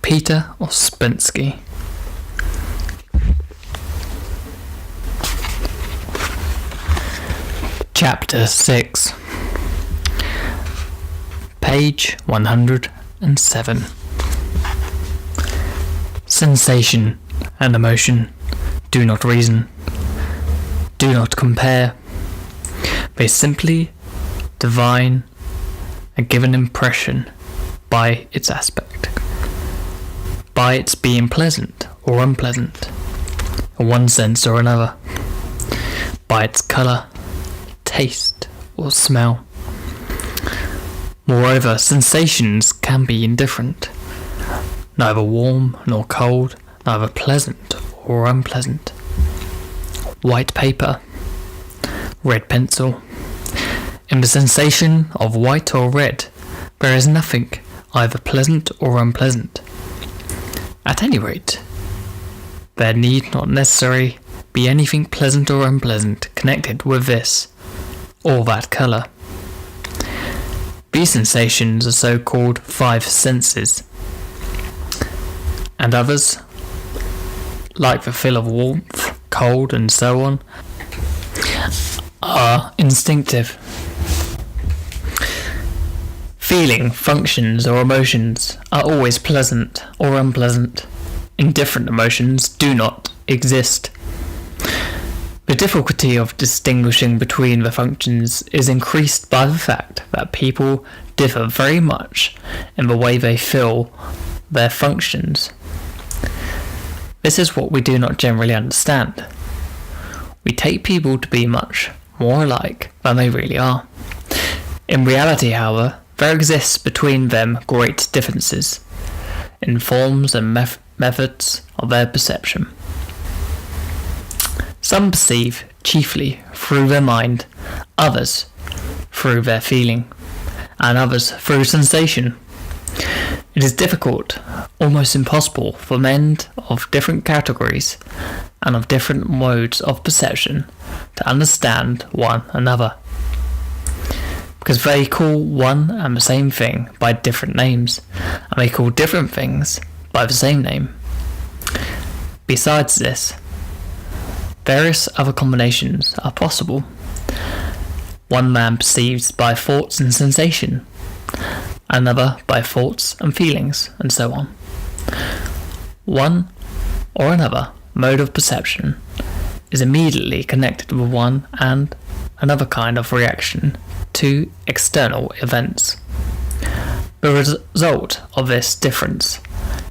Peter Ouspensky. Chapter 6, page 107. Sensation and emotion do not reason, do not compare. They simply divine a given impression by its aspect, by its being pleasant or unpleasant, in one sense or another, by its colour, taste or smell. Moreover, sensations can be indifferent, neither warm nor cold, neither pleasant or unpleasant. White paper, red pencil. In the sensation of white or red, there is nothing either pleasant or unpleasant. At any rate, there need not necessarily be anything pleasant or unpleasant connected with this or that colour. These sensations are so-called five senses, and others, like the feel of warmth, cold, and so on, are instinctive. Feeling, functions, or emotions are always pleasant or unpleasant. Indifferent emotions do not exist. The difficulty of distinguishing between the functions is increased by the fact that people differ very much in the way they feel their functions. This is what we do not generally understand. We take people to be much more alike than they really are. In reality, however, there exists between them great differences in forms and methods of their perception. Some perceive chiefly through their mind, others through their feeling, and others through sensation. It is difficult, almost impossible, for men of different categories and of different modes of perception to understand one another, because they call one and the same thing by different names, and they call different things by the same name. Besides this, various other combinations are possible. One man perceives by thoughts and sensation, another by thoughts and feelings, and so on. One or another mode of perception is immediately connected with one and another kind of reaction to external events. The result of this difference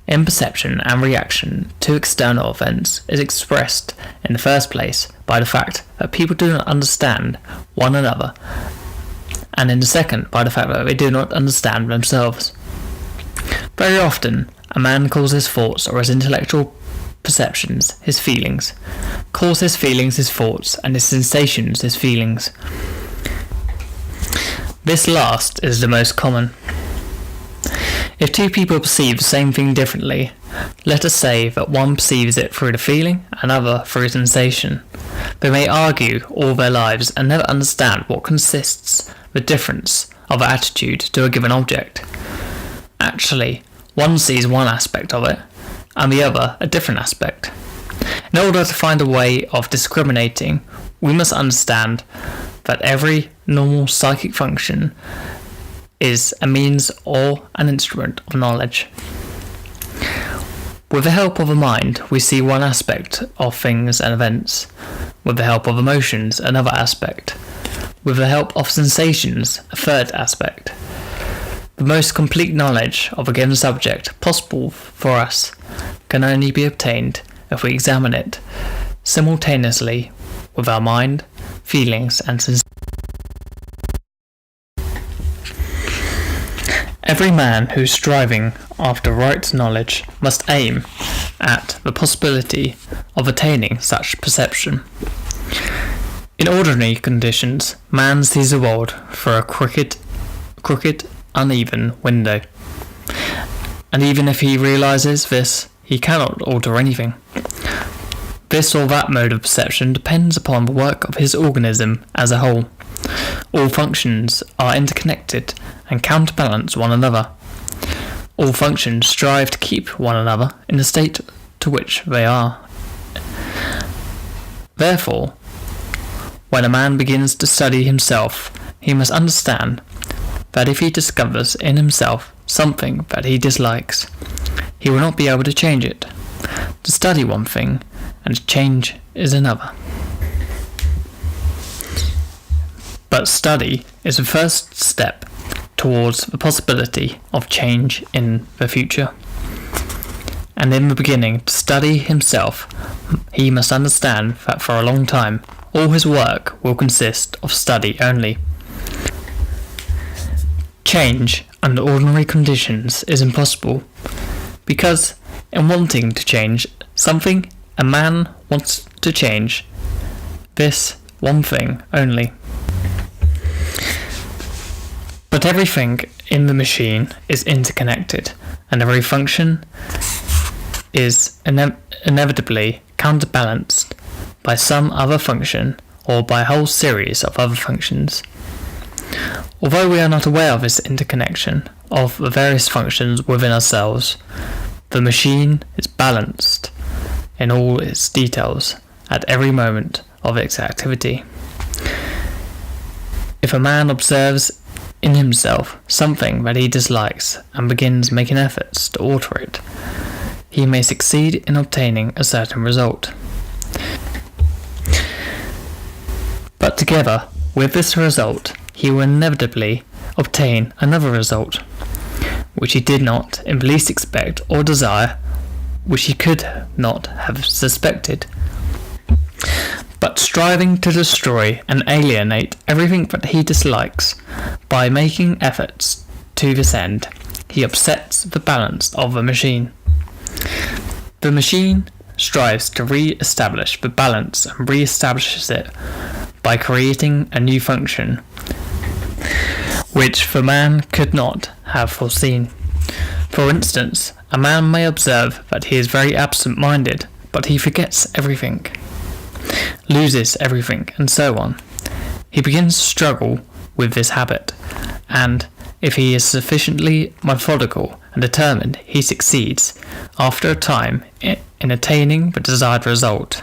in perception and reaction to external events is expressed in the first place by the fact that people do not understand one another, and in the second by the fact that they do not understand themselves. Very often, a man calls his thoughts or his intellectual perceptions his feelings, calls his feelings his thoughts, and his sensations his feelings. This last is the most common. If two people perceive the same thing differently, let us say that one perceives it through the feeling, another through sensation. They may argue all their lives and never understand what consists the difference of attitude to a given object. Actually, one sees one aspect of it, and the other a different aspect. In order to find a way of discriminating, we must understand that every normal psychic function is a means or an instrument of knowledge. With the help of the mind, we see one aspect of things and events. With the help of emotions, another aspect. With the help of sensations, a third aspect. The most complete knowledge of a given subject possible for us can only be obtained if we examine it simultaneously with our mind, feelings, and sensations. Every man who is striving after right knowledge must aim at the possibility of attaining such perception. In ordinary conditions, man sees the world through a crooked, uneven window, and even if he realizes this, he cannot alter anything. This or that mode of perception depends upon the work of his organism as a whole. All functions are interconnected and counterbalance one another. All functions strive to keep one another in the state to which they are. Therefore, when a man begins to study himself, he must understand that if he discovers in himself something that he dislikes, he will not be able to change it. To study one thing and to change is another. But study is the first step towards the possibility of change in the future. And in the beginning, to study himself, he must understand that for a long time, all his work will consist of study only. Change under ordinary conditions is impossible, because in wanting to change something, a man wants to change this one thing only. But everything in the machine is interconnected, and every function is inevitably counterbalanced by some other function or by a whole series of other functions. Although we are not aware of this interconnection of the various functions within ourselves, the machine is balanced in all its details at every moment of its activity. If a man observes in himself something that he dislikes and begins making efforts to alter it, he may succeed in obtaining a certain result. But together with this result, he will inevitably obtain another result, which he did not in the least expect or desire, which he could not have suspected. But striving to destroy and alienate everything that he dislikes, by making efforts to this end, he upsets the balance of the machine. The machine strives to re-establish the balance and re-establishes it by creating a new function, which the man could not have foreseen. For instance, a man may observe that he is very absent-minded, but he forgets everything, loses everything, and so on. He begins to struggle with this habit, and if he is sufficiently methodical and determined, he succeeds, after a time, in attaining the desired result.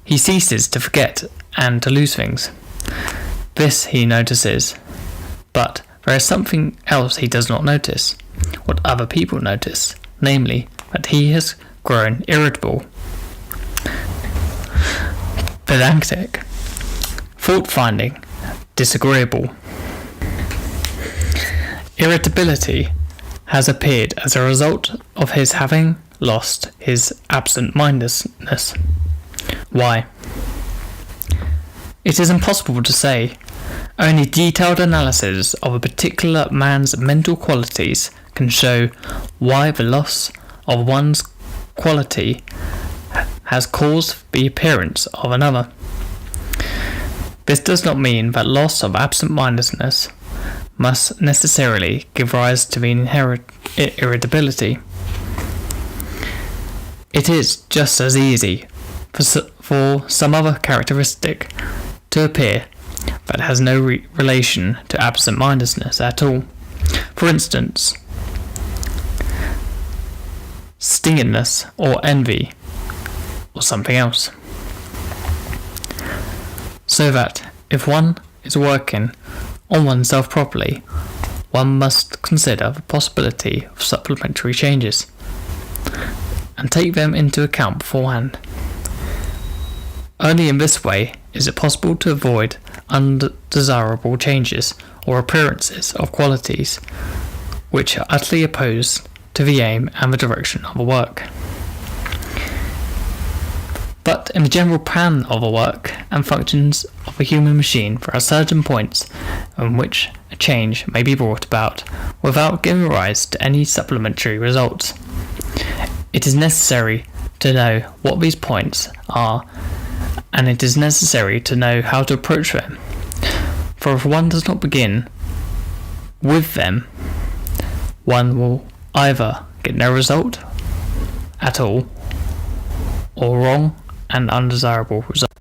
He ceases to forget and to lose things. This he notices, but there is something else he does not notice, what other people notice, namely, that he has grown irritable, pedantic, fault-finding, disagreeable. Irritability has appeared as a result of his having lost his absent-mindedness. Why? It is impossible to say. Only detailed analysis of a particular man's mental qualities can show why the loss of one's quality has caused the appearance of another. This does not mean that loss of absent-mindedness must necessarily give rise to the inherent irritability. It is just as easy for some other characteristic to appear that has no relation to absent-mindedness at all. For instance, stinginess or envy or something else. So that if one is working on oneself properly, one must consider the possibility of supplementary changes and take them into account beforehand. Only in this way is it possible to avoid undesirable changes or appearances of qualities which are utterly opposed to the aim and the direction of a work. But in the general plan of a work and functions of a human machine, there are certain points in which a change may be brought about without giving rise to any supplementary results. It is necessary to know what these points are, and it is necessary to know how to approach them. For if one does not begin with them, one will either get no result at all, or wrong and undesirable result.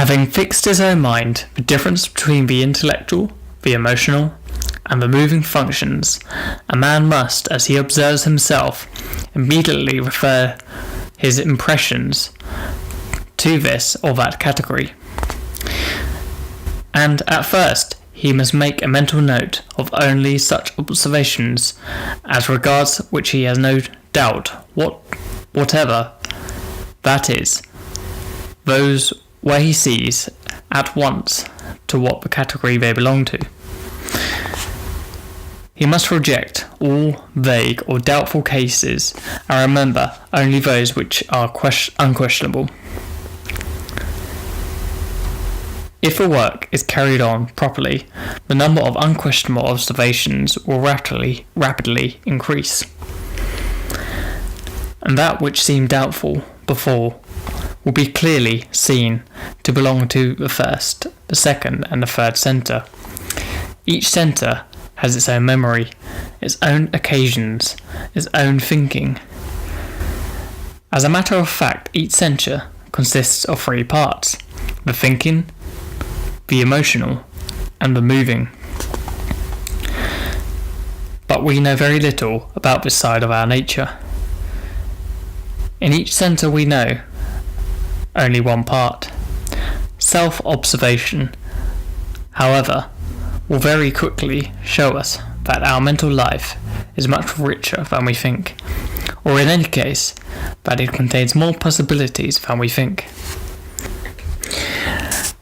Having fixed his own mind the difference between the intellectual, the emotional, and the moving functions, a man must, as he observes himself, immediately refer his impressions to this or that category. And at first, he must make a mental note of only such observations as regards which he has no doubt whatever, that is, those where he sees at once to what the category they belong to. He must reject all vague or doubtful cases and remember only those which are unquestionable. If the work is carried on properly, the number of unquestionable observations will rapidly increase, and that which seemed doubtful before will be clearly seen to belong to the first, the second, and the third centre. Each centre has its own memory, its own occasions, its own thinking. As a matter of fact, each centre consists of three parts: the thinking, the emotional, and the moving. But we know very little about this side of our nature. In each centre we know only one part. Self-observation, however, will very quickly show us that our mental life is much richer than we think, or in any case, that it contains more possibilities than we think.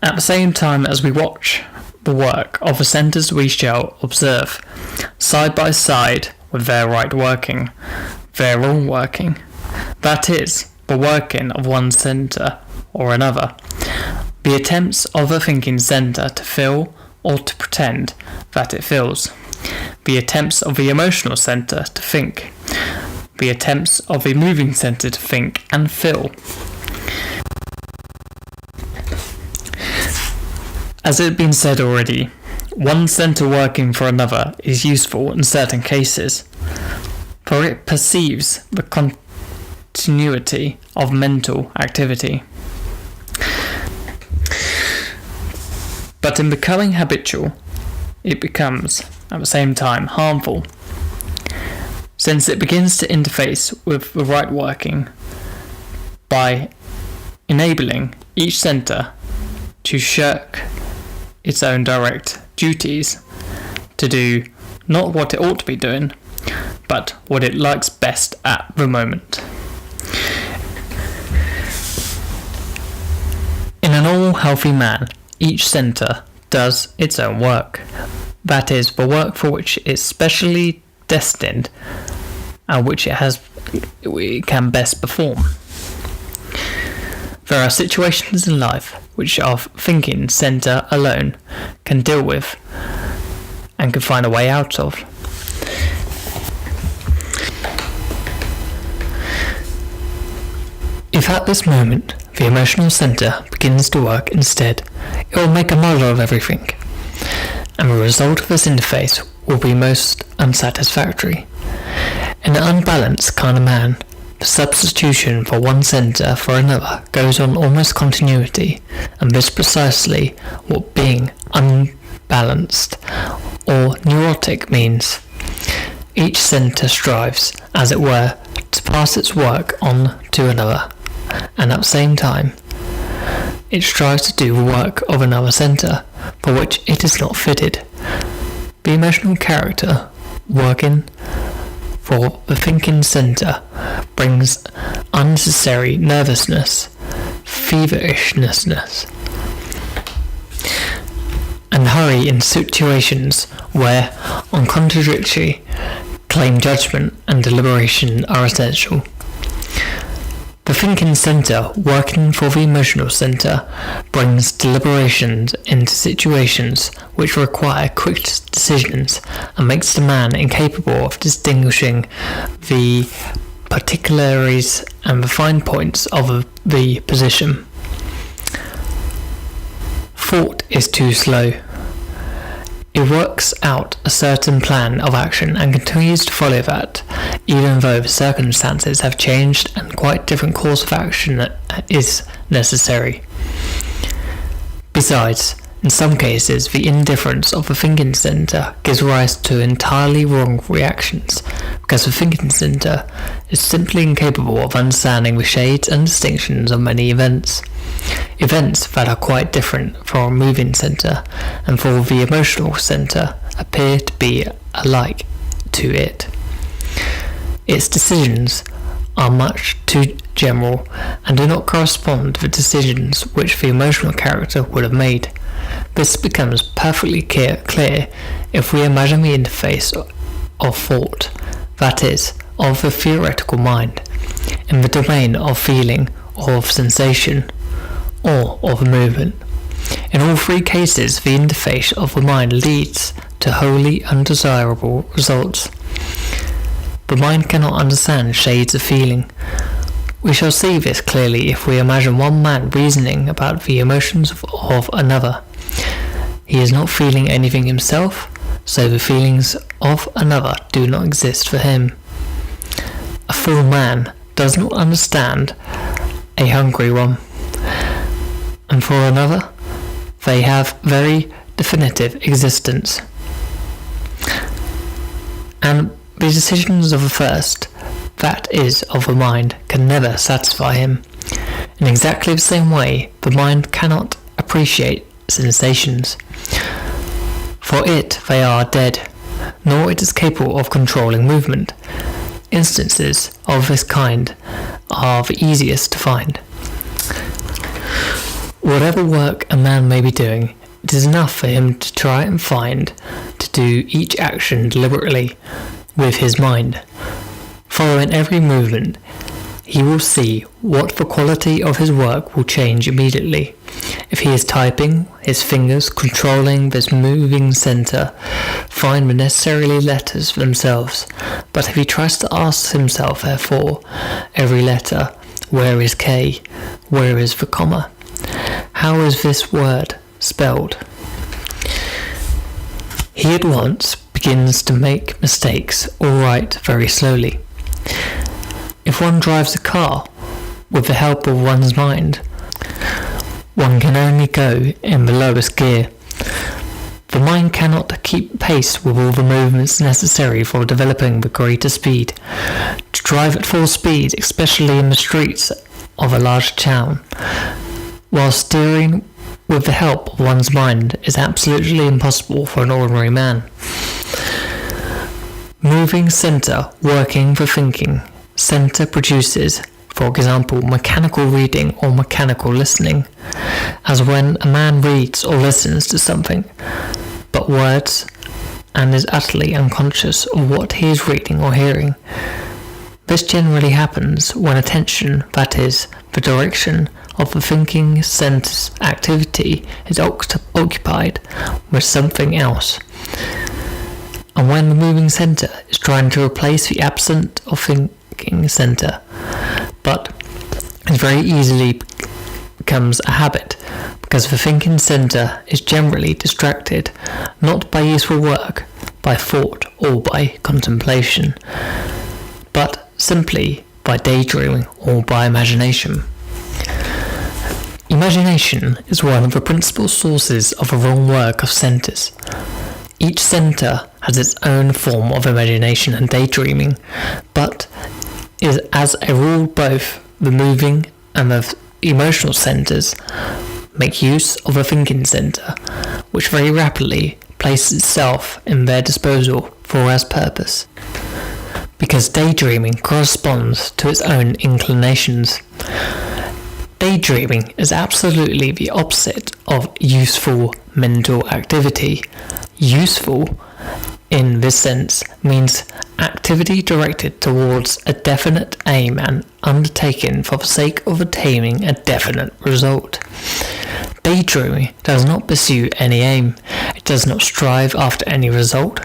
At the same time as we watch the work of the centres we shall observe, side by side with their right working, their wrong working, that is, the working of one centre or another, the attempts of a thinking centre to feel or to pretend that it feels, the attempts of the emotional centre to think, the attempts of the moving centre to think and feel. As it has been said already, one centre working for another is useful in certain cases, for it perceives the continuity of mental activity. But in becoming habitual, it becomes, at the same time, harmful, since it begins to interface with the right working by enabling each centre to shirk its own direct duties, to do not what it ought to be doing, but what it likes best at the moment. In an all-healthy man, each centre does its own work, that is, the work for which it's specially destined and which it can best perform. There are situations in life which our thinking centre alone can deal with and can find a way out of. If at this moment the emotional centre begins to work instead, it will make a model of everything, and the result of this interface will be most unsatisfactory. In an unbalanced kind of man, the substitution for one centre for another goes on almost continuity, and this precisely what being unbalanced or neurotic means. Each centre strives, as it were, to pass its work on to another, and at the same time, it strives to do the work of another centre, for which it is not fitted. The emotional character working for the thinking centre brings unnecessary nervousness, feverishness, and hurry in situations where, on contradictory claim, judgment and deliberation are essential. The thinking centre working for the emotional centre brings deliberations into situations which require quick decisions and makes the man incapable of distinguishing the particularities and the fine points of the position. Thought is too slow. It works out a certain plan of action and continues to follow that, even though the circumstances have changed and quite different course of action is necessary. Besides, in some cases, the indifference of the thinking center gives rise to entirely wrong reactions, because the thinking center is simply incapable of understanding the shades and distinctions of many events that are quite different from a moving center, and for the emotional center appear to be alike to it. Its decisions are much too general and do not correspond to the decisions which the emotional character would have made. This becomes perfectly clear if we imagine the interface of thought, that is, of the theoretical mind, in the domain of feeling or of sensation, or of movement. In all three cases, the interface of the mind leads to wholly undesirable results. The mind cannot understand shades of feeling. We shall see this clearly if we imagine one man reasoning about the emotions of another. He is not feeling anything himself, so the feelings of another do not exist for him. A full man does not understand a hungry one, and for another, they have very definitive existence. And the decisions of the first, that is, of the mind, can never satisfy him. In exactly the same way, the mind cannot appreciate sensations. For it, they are dead, nor it is capable of controlling movement. Instances of this kind are the easiest to find. Whatever work a man may be doing, it is enough for him to try and find to do each action deliberately with his mind. Following every movement, he will see what the quality of his work will change immediately. If he is typing, his fingers controlling this moving center find the necessary letters for themselves. But if he tries to ask himself, therefore, every letter, where is K, where is the comma, how is this word spelled, he at once begins to make mistakes or write very slowly. If one drives a car with the help of one's mind, one can only go in the lowest gear. The mind cannot keep pace with all the movements necessary for developing the greater speed. To drive at full speed, especially in the streets of a large town, while steering with the help of one's mind, is absolutely impossible for an ordinary man. Moving center working for thinking center produces, for example, mechanical reading or mechanical listening, as when a man reads or listens to something, but words, and is utterly unconscious of what he is reading or hearing. This generally happens when attention, that is, the direction of the thinking center's activity, is occupied with something else, and when the moving center is trying to replace the absent of thinking center, but it very easily becomes a habit, because the thinking center is generally distracted, not by useful work, by thought or by contemplation, but simply by daydreaming or by imagination. Imagination is one of the principal sources of the wrong work of centers. Each center has its own form of imagination and daydreaming, but is as a rule both the moving and the emotional centers make use of the thinking center, which very rapidly places itself in their disposal for its purpose, because daydreaming corresponds to its own inclinations. Daydreaming is absolutely the opposite of useful mental activity. Useful, in this sense, means activity directed towards a definite aim and undertaken for the sake of attaining a definite result. Daydreaming does not pursue any aim. It does not strive after any result.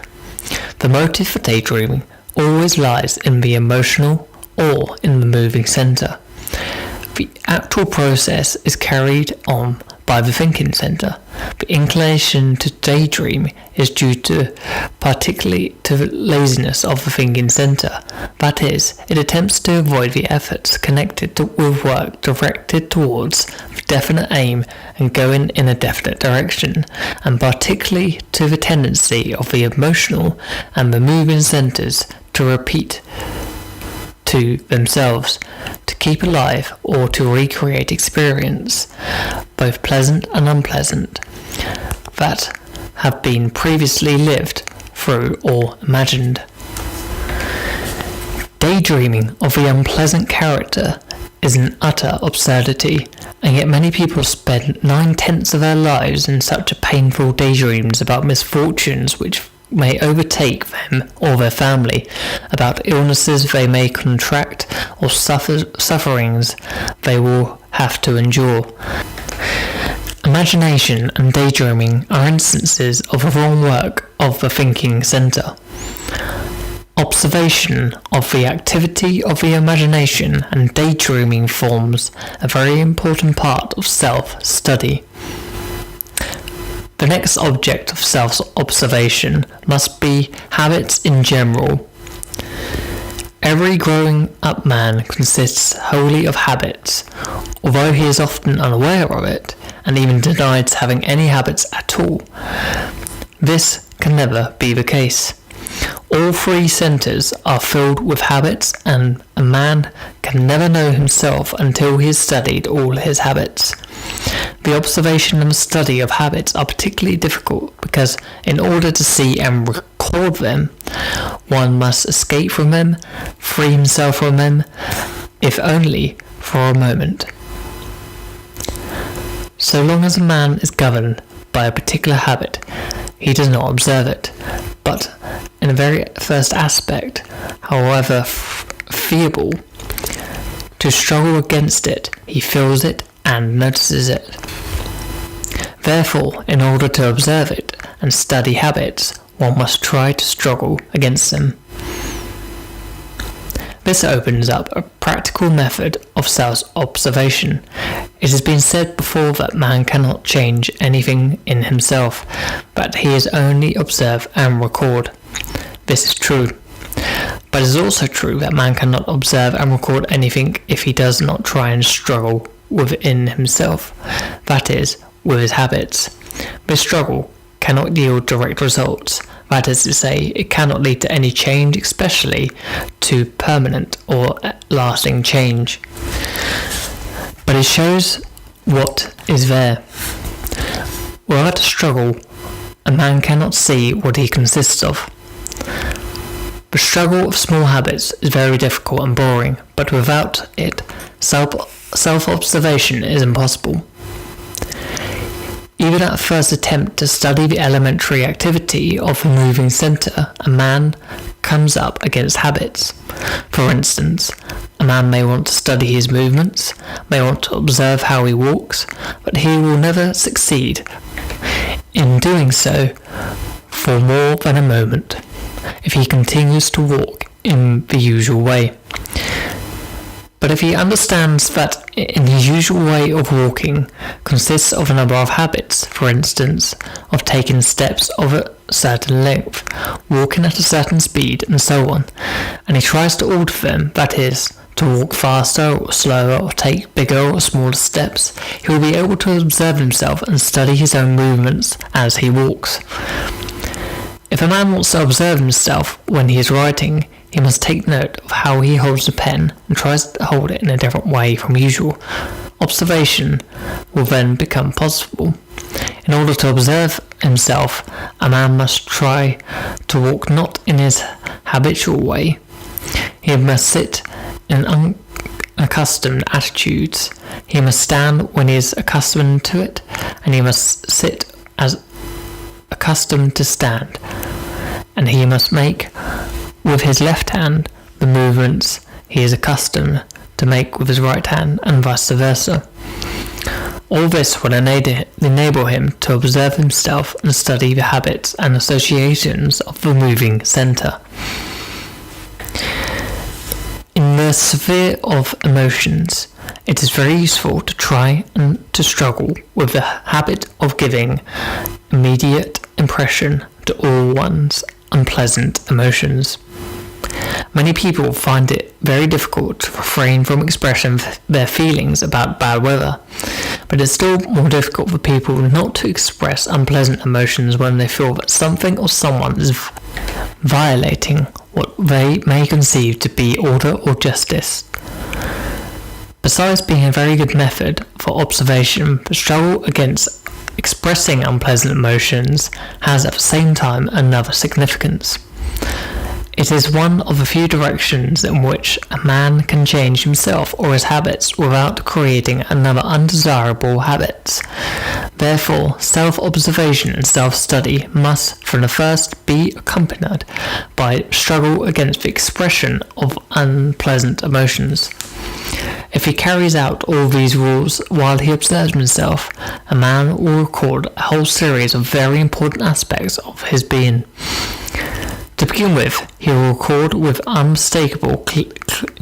The motive for daydreaming always lies in the emotional or in the moving center. The actual process is carried on by the thinking center. The inclination to daydream is due particularly to the laziness of the thinking center. That is, it attempts to avoid the efforts connected with work directed towards the definite aim and going in a definite direction, and particularly to the tendency of the emotional and the moving centers to repeat to themselves, to keep alive or to recreate experience, both pleasant and unpleasant, that have been previously lived through or imagined. Daydreaming of the unpleasant character is an utter absurdity, and yet many people spend 9/10 of their lives in such a painful daydreams about misfortunes which may overtake them or their family, about illnesses they may contract or sufferings they will have to endure. Imagination and daydreaming are instances of the wrong work of the thinking center. Observation of the activity of the imagination and daydreaming forms a very important part of self-study. The next object of self-observation must be habits in general. Every growing-up man consists wholly of habits, although he is often unaware of it, and even denies having any habits at all. This can never be the case. All three centers are filled with habits, and a man can never know himself until he has studied all his habits. The observation and study of habits are particularly difficult because in order to see and record them, one must escape from them, free himself from them, if only for a moment. So long as a man is governed by a particular habit, he does not observe it, but in the very first aspect, however feeble, to struggle against it, he feels it and notices it. Therefore, in order to observe it and study habits, one must try to struggle against them. This opens up a practical method of self-observation. It has been said before that man cannot change anything in himself, but he is only observe and record. This is true. But it is also true that man cannot observe and record anything if he does not try and struggle within himself, that is, with his habits. This struggle cannot yield direct results, that is to say, it cannot lead to any change, especially to permanent or lasting change. But it shows what is there. Without a struggle, a man cannot see what he consists of. The struggle of small habits is very difficult and boring, but without it, self-observation is impossible. Even at a first attempt to study the elementary activity of the moving center, a man comes up against habits. For instance, a man may want to study his movements, may want to observe how he walks, but he will never succeed in doing so for more than a moment if he continues to walk in the usual way. But if he understands that in the usual way of walking consists of a number of habits, for instance, of taking steps of a certain length, walking at a certain speed, and so on, and he tries to alter them, that is, to walk faster or slower or take bigger or smaller steps, he will be able to observe himself and study his own movements as he walks. If a man wants to observe himself when he is writing, he must take note of how he holds the pen and tries to hold it in a different way from usual. Observation will then become possible. In order to observe himself, a man must try to walk not in his habitual way. He must sit in unaccustomed attitudes. He must stand when he is accustomed to it, and he must sit as accustomed to stand. And he must make with his left hand the movements he is accustomed to make with his right hand, and vice versa. All this will enable him to observe himself and study the habits and associations of the moving center. In the sphere of emotions, It is very useful to try and to struggle with the habit of giving immediate impression to all one's unpleasant emotions. Many people find it very difficult to refrain from expressing their feelings about bad weather, but it's still more difficult for people not to express unpleasant emotions when they feel that something or someone is violating what they may conceive to be order or justice. Besides being a very good method for observation, the struggle against expressing unpleasant emotions has at the same time another significance. It is one of the few directions in which a man can change himself or his habits without creating another undesirable habit. Therefore, self-observation and self-study must from the first be accompanied by struggle against the expression of unpleasant emotions. If he carries out all these rules while he observes himself, a man will record a whole series of very important aspects of his being. To begin with, he will record with unmistakable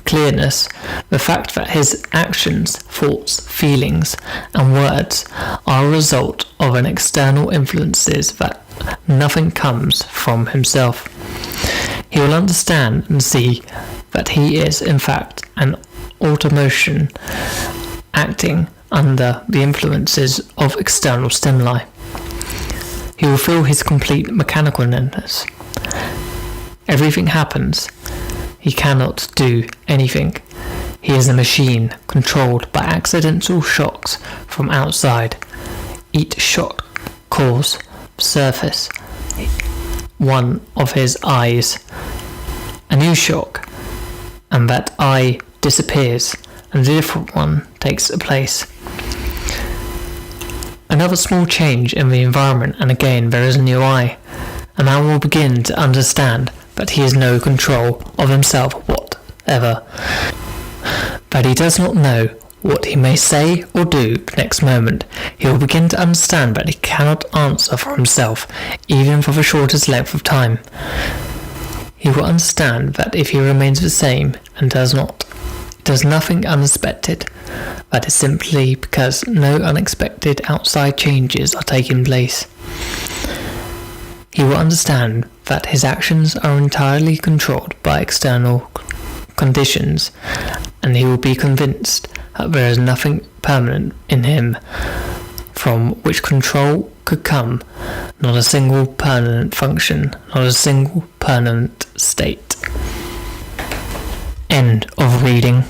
clearness the fact that his actions, thoughts, feelings, and words are a result of an external influences, that nothing comes from himself. He will understand and see that he is, in fact, an automotion acting under the influences of external stimuli. He will feel his complete mechanicalness. Everything happens. He cannot do anything. He is a machine controlled by accidental shocks from outside. Each shock causes surface one of his eyes. A new shock, and that eye disappears, and a different one takes place. Another small change in the environment, and again there is a new eye. A man will begin to understand that he has no control of himself whatever, that he does not know what he may say or do the next moment. He will begin to understand that he cannot answer for himself, even for the shortest length of time. He will understand that if he remains the same and does nothing unexpected, that is simply because no unexpected outside changes are taking place. He will understand that his actions are entirely controlled by external conditions, and he will be convinced that there is nothing permanent in him from which control could come, not a single permanent function, not a single permanent state. End of reading.